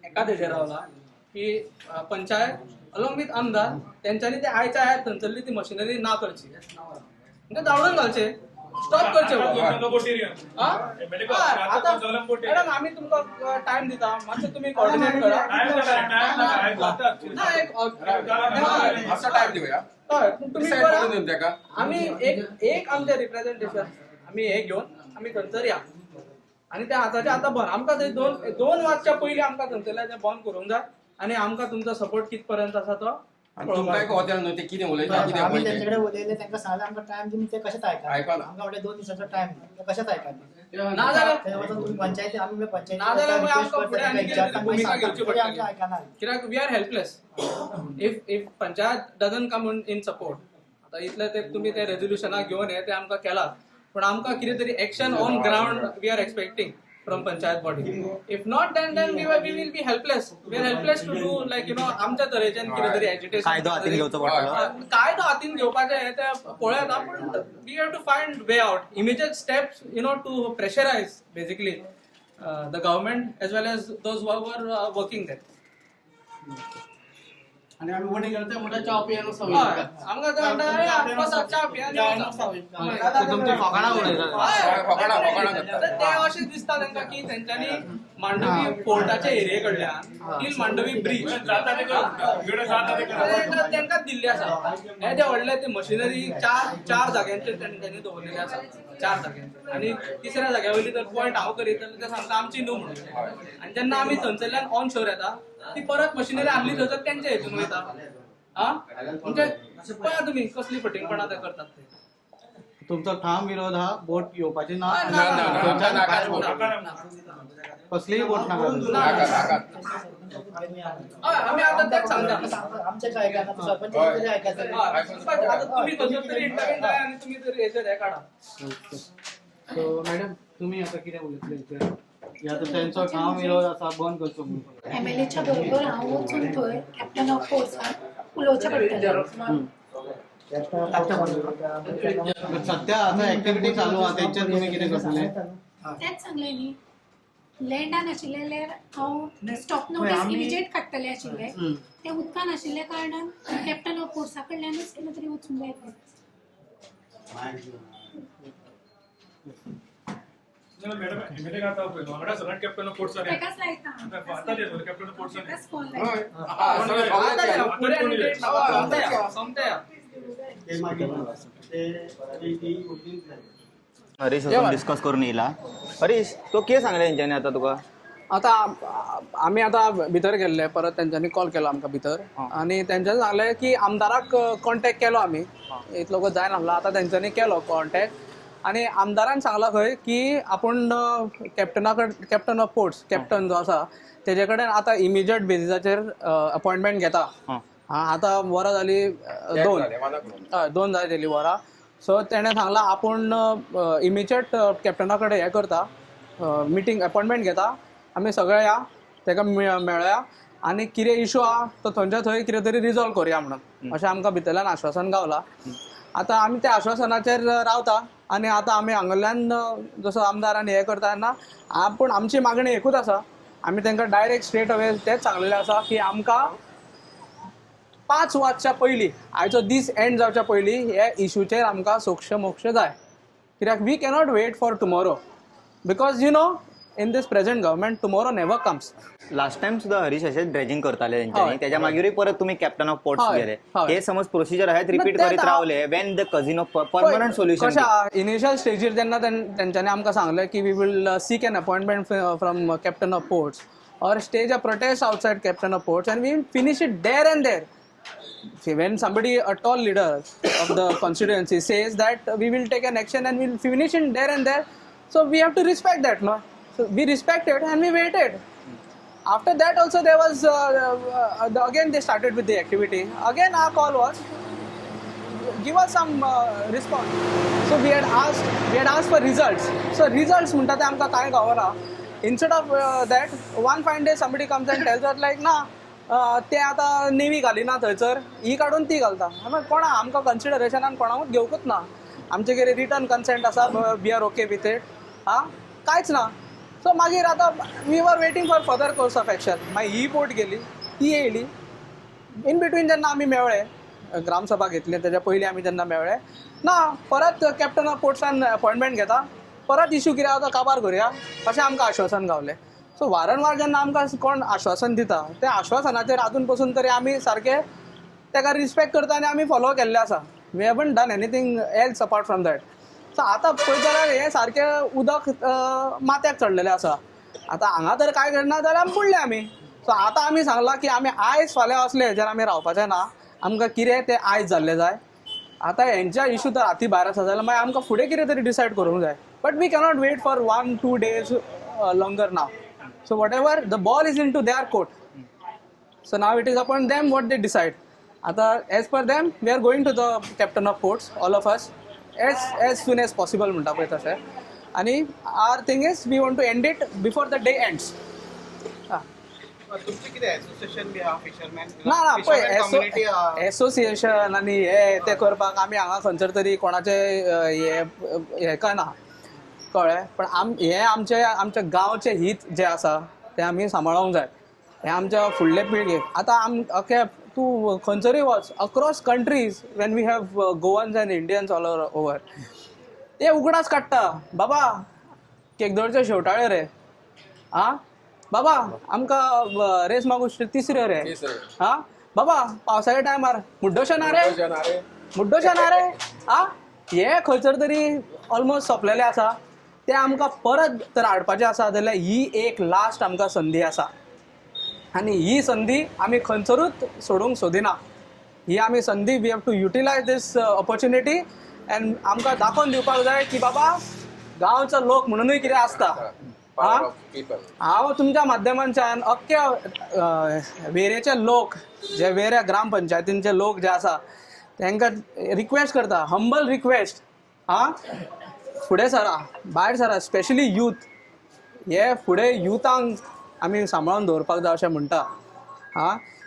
एका तेजेर रावला की पंचायत अलॉंग विथ आमदार तेंच्यांनी ते आयच्या आयत थंयसरली ती मशिनरी ना करची म्हणजे धांवडून घालचे स्टॉप करचे. आतां मॅडम आमी तुमकां टायम दिता मातशें तुमी कोऑर्डिनेट करा. आमी एक आमचें रिप्रेझेंटेशन आमी हे घेवन आमी थंयसर या आनी ते आतांच्या आतां बंद आमकां थंय 2 वाजच्या पयलीं आमकां थंयसरलें तें बंद करूंक जाय आनी आमकां तुमचो सपोर्ट कित पर्यंत आसा तो आनी तुमकांय कळतलें न्हू ते कितें उलयता कितें आम्ही पळय त्यांच्याकडे उलयले त्यांना सांगले आमकां टायम दिवन ते कशेंच आयकना आयकना. आमकां म्हणले 2 दिसाचो टायम ते कशेंच आयकना ना जाल्यार ते वचून तुम्ही पंचायती आम्ही पंचायती ना जाल्यार मागीर आमकां फुडें आनी कितें भुमिका घेवची आमकां पडटली आयकना कित्याक we are helpless if panchayat doesn't come in support आतां इतले ते तुमी ते रेजोल्युशनाक घेवन हे ते आमकां केलां पण आमकां कितें तरी action on ground we are expecting from panchayat body if not then we will be helpless we are helpless to do like you know आमच्या तरेच्यान कितें तरी एजिटेशन कायदो हातीन घेवचो पडटलो. कायदो हातीन घेवपाचें हे ते पळयात पूण we have to find way out immediate steps you know to pressurise basically the government as well as those who are working there आणि आम्ही वोटिंग करता म्हणटा च्या पियानो सवय आमकां तो म्हणटा अरे आपलो च्या पियानो तुमची फकाणां उडयतात ते अशें दिसता तांकां की तेंच्यांनी मांडवी फोर्टाच्या एरिये कडल्यान टील मांडवी ब्रीज तांकां दिल्ली आसा हे जे व्हडले ते मशिनरी चार जाग्यांचेर तेंच्यांनी दवरलेले आसा 4 जाग्यांचेर आनी तिसऱ्या जाग्या वयली जर पॉयंट हांव करीत जाल्यार ते सांगता आमची न्हू म्हणून आनी जेन्ना आमी थंयसरल्यान ऑन शोर येता ती परत मशिनरी हाडली थंयसर तेंच्या हेतून वयता म्हणजे पळया तुमी कसली फटिंगपणां ते करतात ते तुमचो ठाम विरोध हा बोट येवपाची ना कसलीय बोट नाका आमी आतां तेच सांगता आमचे काय आयकना सरपंच तरी आयकता आता तुम्ही कसं तरी इंटरव्हेंट जाय आणि तुम्ही तरी हेचेर हे काढा सो मॅडम तुम्ही आता कितें उलयतले या तर त्यांचो ठाम विरोध असा बंद करचो म्हणून एमएलएच्या बरोबर हांव वचून थंय कॅप्टन ऑफ फोर्साक उलोवचें पडटलें सध्या आता ऍक्टिव्हिटी चालू आहा तेंच्यात तुम्ही कितें करतले तेच सांगलें न्ही लँडान आशिल्ले जाल्यार हांव स्टॉप नोटीस इमिजिएट काडटलें आशिल्लें ते उदकान आशिल्ल्या कारणान कॅप्टन ऑफ फोर्सा कडल्यानूच कितें तरी वचूंक जाय तेकाच लायता तेकाच फोन लायता सोमत्या हरीश वचून डिस्कस करून येयला. हरीश तो कितें सांगलें तेंच्यांनी आतां तुका आतां आमी आतां भितर गेल्ले परत तेंच्यांनी कॉल केलो आमकां भितर आनी तेंच्यांनी सांगलें की आमदाराक कॉन्टॅक्ट केलो आमी इतलो वगत जायना आसलो आतां तेंच्यांनी केलो कॉन्टॅक्ट आनी आमदारान सांगलां खंय की आपूण कॅप्टन ऑफ पोर्ट्स कॅप्टन जो आसा तेजे कडेन आतां इमिजिएट बेजिसाचेर अपॉयंटमेंट घेता आतां वरां जालीं 2 जाली वरां सो तेणें सांगलां आपूण इमिजिएट कॅप्टना कडेन हें करता मिटींग अपॉयंटमेंट घेता आमी सगळे या ताका मेळया आनी कितें इशू आहा तो थंयच्या थंय कितें तरी रिजॉल्व करुया म्हणून अशें आमकां भितरल्यान आश्वासन गावलां आतां आमी त्या आश्वासनाचेर रावता आनी आतां आमी हांगल्यान जसो आमदारान हें करता तेन्ना पूण आमची मागणी एकूच आसा आमी तांकां डायरेक्ट स्ट्रेट अवे तेच सांगलेलें आसा की आमकां 5 वर्साच्या पयलीं आयचो दीस एंड जावच्या पयलीं हे इशूचेर आमकां सोक्ष मोक्ष जाय कित्याक we cannot wait for tomorrow because you know in this present government tomorrow never comes last time सुद्धा हरीश असेच ड्रेजिंग करताले तेंच्यांनी त्याच्या मागीरूय परत तुम्ही कॅप्टन ऑफ पोर्ट्स गेले हे समज प्रोसिजर आहेत रिपीट करीत रावले when the casino permanent solution कशा इनिशियल स्टेजीर जेन्ना तेंच्यांनी आमकां सांगलें की we will seek an appointment from captain of ports or stage a protest outside captain of ports and we will finish it there and there when somebody, a tall leader of the constituency says that we will take an action and we'll finish it there and there, so we have to respect that, no? So we respected and we waited. After that also there was again they started with the activity. Again our call was give us some response. So we had asked for results. So results म्हणटा ते आमकां कांय गावना. Instead of that, one fine day somebody comes and tells us like, ना ते आतां navy घालिना थंयसर ही काडून ती घालता कोणा आमकां कन्सिडरेशनान कोणाकूच घेवकूच ना आमचे कितें रिटर्न कन्सेंट आसा we are okay with it कांयच ना सो मागीर आतां we were waiting for further course of action मागीर ही पोर्ट गेली ती येयली इन बिटवीन जेन्ना आमी मेवळे ग्रामसभा घेतली तेज्या पयलीं आमी जेन्ना मेवळे ना परत कॅप्टन ऑफ पोर्ट्सान अपॉयंटमेंट घेता परत इशू कितें आसा तो काबार करुया अशें आमकां आश्वासन गावलें सो वारंवार जेन्ना आमकां कोण आश्वासन दिता त्या आश्वासनाचेर आजून पसून तरी आमी सारके ताका रिस्पेक्ट करता आनी आमी फॉलो केल्लें आसा we haven't done anything else apart from that so आतां पळयत जाल्यार हें सारकें उदक माथ्याक चडलेलें आसा आतां हांगा तर कांय करना जाल्यार बुडले आमी सो आतां आमी सांगलां की आमी आयज फाल्यां असले हेजेर आमी रावपाचें ना आमकां कितें तें आयज जाल्लें जाय. आतां हेंच्या इशू तर हाती भायर आसा जाल्यार मागीर आमकां फुडें कितें तरी डिसायड करूंक जाय. But we cannot wait for 1-2 days longer now. So whatever, the ball is into their court. So now it is upon them what they decide. Ata as per them, we are going to the captain of courts, all of us, as soon as possible म्हणटा पळय तशें. आणि our thing is we want to end it before the day ends. तुमचे कितें association बी आहा fisherman ना पळय community association आनी हे ते करपाक आमी हांगा खंयसर तरी कोणाचे हे ना कळ्ळें. पण आमच्या गांवचे हित जे आसा ते आमी सांबाळूंक जाय. हे आमच्या फुडले पिळगेक आतां ओके तूं खंयसरूय वच across countries when we have Goans and Indians all over ते उगडास काडटा बाबा केकदोळचे शेवटाळे रे आं बाबा आमकां रेस मागू तिसऱ्यो रे आं बाबा पावसाच्या टायमार मुड्डोशें ना रे आं हे खंयसर तरी ऑलमोस्ट सोंपलेलें आसा. ते आमकां परत तर हाडपाचें आसा जाल्यार ही एक लास्ट आमकां संदी आसा आनी ही संदी आमी खंयसरूच सोडूंक सोदिना. ही आमी संदी we have to utilise this opportunity and आमकां दाखोवन दिवपाक जाय की बाबा गांवचो लोक म्हणूनय कितें आसता. हांव तुमच्या माध्यमांच्यान अख्ख्या वेरेचे लोक जे वेऱ्या ग्रामपंचायतींचे लोक जे आसा तांकां रिक्वेस्ट करता, हंबल रिक्वेस्ट फुडें सरा, भायर सरा, स्पेशली यूथ. हे फुडें युथांक आमी सांबाळून दवरपाक जाय अशें म्हणटा.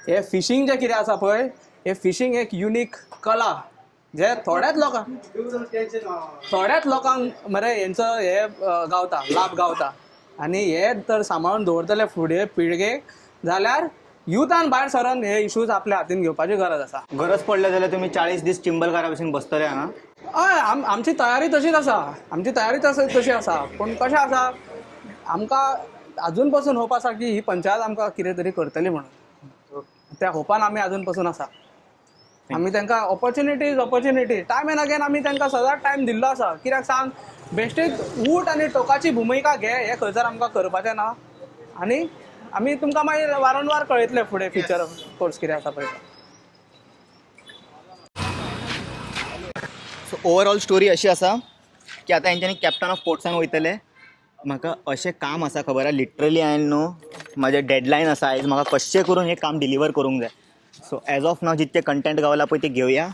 हे फिशींग जें कितें आसा पळय हे फिशींग एक युनीक कला जे थोड्याच लोकांक मरे हेंचो हे गावता लाभ गावता. आनी हे तर सांबाळून दवरतले फुडें पिळगेक जाल्यार युथान भायर सरून हे इश्यूज आपल्या हातीन घेवपाची गरज आसा. गरज पडले जाल्यार तुमी 40 दीस चिंबलकारा भशेन बसतले हांगा. हय आमची तयारी तशीच आसा. तशी आसा पूण कशें आसा आमकां अजून पासून होप आसा की ही पंचायत आमकां कितें तरी करतली म्हणून. त्या होपान आमी अजून पासून आसा. आमी तांकां ऑपॉर्च्युनिटी टायम एंड अगेन आमी तांकां सदांच टायम दिल्लो आसा. कित्याक सांग बेश्टीच ऊट आनी टोकाची भुमिका घे हे खंयसर आमकां करपाचें ना. आनी आमी तुमकां मागीर वारंवार कळयतले फुडें फ्युचर कोर्स कितें आसा पळय. सो ओवरऑल स्टोरी अशी आसा की आतां हेंच्यांनी कॅप्टन ऑफ पोर्ट्सान वयतले. म्हाका अशें काम आसा खबर आहा लिटरली हांवें न्हू म्हाजें डेडलायन आसा आयज म्हाका कशें करून हें काम डिलिव्हर करूंक जाय. सो एज ऑफ नाव जितके कंटेंट गावला पळय ते घेवया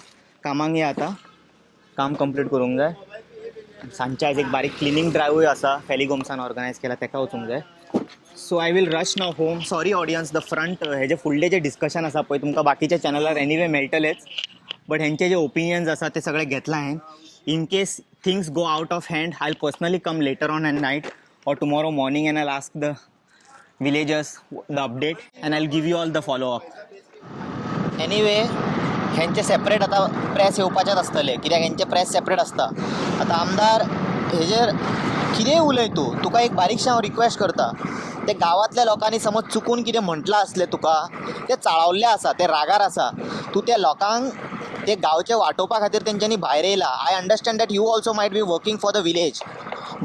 कामाक या आतां काम कंप्लीट करूंक जाय. सांजचे आयज एक बारीक क्लिनींग ड्रायवूय आसा फेलिगोम्सान ऑर्गनायज केला ताका वचूंक जाय. So I will rush now home. Sorry audience the front हेजे फुडले जे डिस्कशन आसा पळय तुमकां बाकीच्या चॅनलार एनीवे मेळटलेच बट हेंचे जे ओपिनियन्स आसा ते सगळे घेतला हांवें. In case things go out of hand I will personally come later on at night or tomorrow morning and I'll ask the villagers the update and I'll give you all the follow up. Anyway, ह्यांचे separate आता press येवपाचेच आसतले कित्याक ह्यांचे press separate आसता. आता आमदार हेजेर कितेंय उलय तुका एक बारीकशें हांव रिक्वेस्ट करता. ते गांवांतल्या लोकांनी समज चुकून कितें म्हटलां आसलें तुका ते चाळवल्लें आसा ते रागार आसा. तूं त्या लोकांक ते गांवचे वाटोवपा खातीर तेंच्यांनी भायर येयला. I understand that you also might be working for the village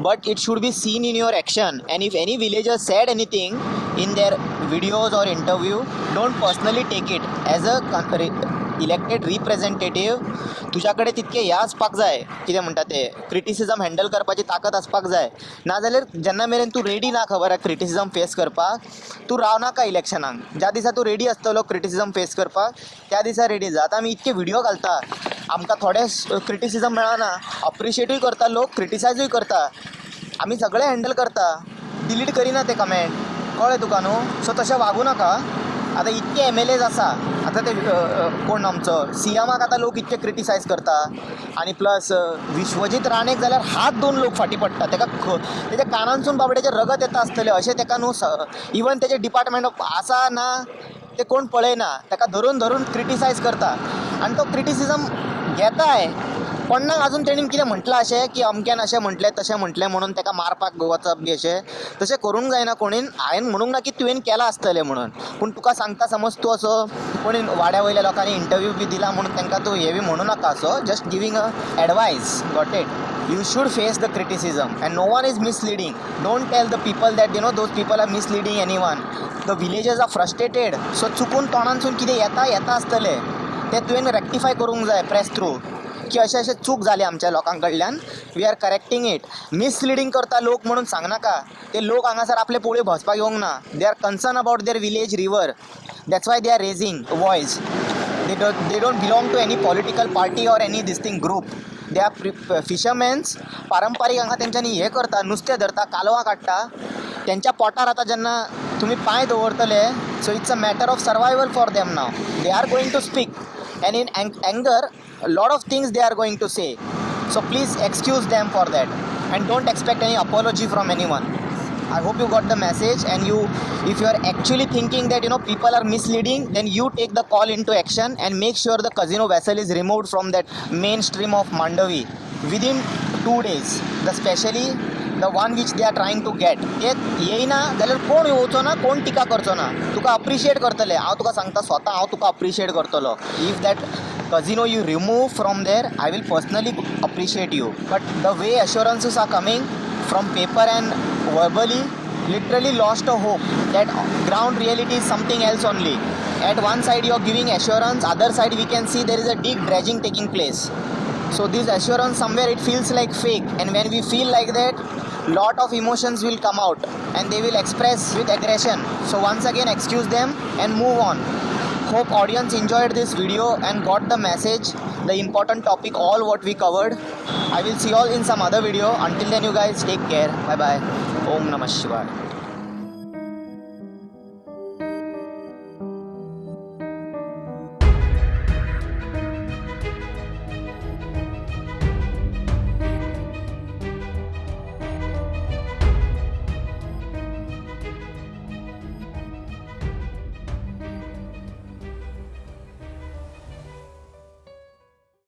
but it should be seen in your action and if any villager said anything in their videos or interview don't personally take it as a elected representative तुझ्याकडे तितके हे आसपाक जाय कितें म्हणटा ते criticism handle करपाची ताकद आसपाक जाय. नाजाल्यार जेन्ना मेरेन तूं रेडी ना खबर आहा क्रिटिसिजम फेस करपाक तूं रावनाका इलेक्शनाक. ज्या दिसा तूं रेडी आसतलो क्रिटिसिजम फेस करपाक त्या दिसा रेडी जा. आतां आमी इतके व्हिडिओ घालता आमकां थोडे क्रिटिसिजम मेळना अप्रिशिएटूय करता लोक क्रिटिसायजूय करता आमी सगळें हँडल करता डिलीट करिना ते कमेंट कळ्ळें तुका न्हू. सो तशें वागूं नाका. आतां इतके MLAs आसा आतां ते कोण आमचो CMाक आतां लोक इतके क्रिटिसायज करता आनी प्लस विश्वजीत राणेक जाल्यार हात दोन लोक फाटी पडटा तेका तेच्या कानांसून बाबड्याचें रगत येता आसतलें अशें तेका न्हू. इवन तेजे डिपार्टमेंट ऑफ आसा ना ते कोण पळयना तेका धरून धरून क्रिटिसायज करता आनी तो क्रिटिसिजम घेताय. कोणाक आजून तेणीन कितें म्हटलां अशें की अमक्यान अशें म्हटलें तशें म्हटलें म्हणून तेका मारपाक वचप बी अशें तशें करूंक जायना कोणीन. हांवें म्हणूंक ना की तुवें केलां आसतलें म्हणून पूण तुका सांगता समज तूं असो कोणी वाड्या वयल्या लोकांनी इंटरव्यू बी दिला म्हणून तांकां तूं हे बी म्हणू नाका असो just giving a advice got it. You should face the criticism and no one is misleading. Don't tell the people that those people are misleading anyone. The villagers are frustrated. So चुकून तोंडांसून कितें येता आसतलें ते तुवें rectify करूंक जाय press through की अशें अशें चूक जाली आमच्या लोकां कडल्यान, वी आर करेक्टींग इट. मिसलिडींग करता लोक म्हणून सांगनाका. ते लोक हांगासर आपले पोळ्यो भोसपाक येवंक ना. They are concern about their village river. That's why they are raising voice. they don't belong to any political party or any this thing group. They are fishermen's. पारंपारीक हांगा तेंच्यांनी हें करता, नुस्तें धरता, कालवां काडटा. तेंच्या पोटार आतां जेन्ना तुमी पांय दवरतले, so it's a matter of survival for them now. They are going to speak and in anger a lot of things they are going to say. So please excuse them for that and don't expect any apology from anyone. I hope you got the message, and if you are actually thinking that people are misleading, then you take the call into action and make sure the casino vessel is removed from that mainstream of Mandavi within 2 days. Especially the one which they are trying to get. ते येयना जाल्यार कोण येवचो ना, कोण टिका करचो ना. तुका अप्रिशिएट करतले. हांव तुका सांगता स्वता, हांव तुका अप्रिशिएट करतलो. If that casino you remove from there, I will personally appreciate you. But the way assurances are coming from paper and verbally, literally lost a hope that ground reality is something else only. At one side you are giving assurance, other side we can see there is a deep dredging taking place. So this assurance somewhere it feels like fake, and when we feel like that, lot of emotions will come out and they will express with aggression. So once again excuse them and move on. Hope audience enjoyed this video and got the message, the important topic, all what we covered. I will see you all in some other video. Until then you guys take care. Bye bye. Om Namah Shivaya.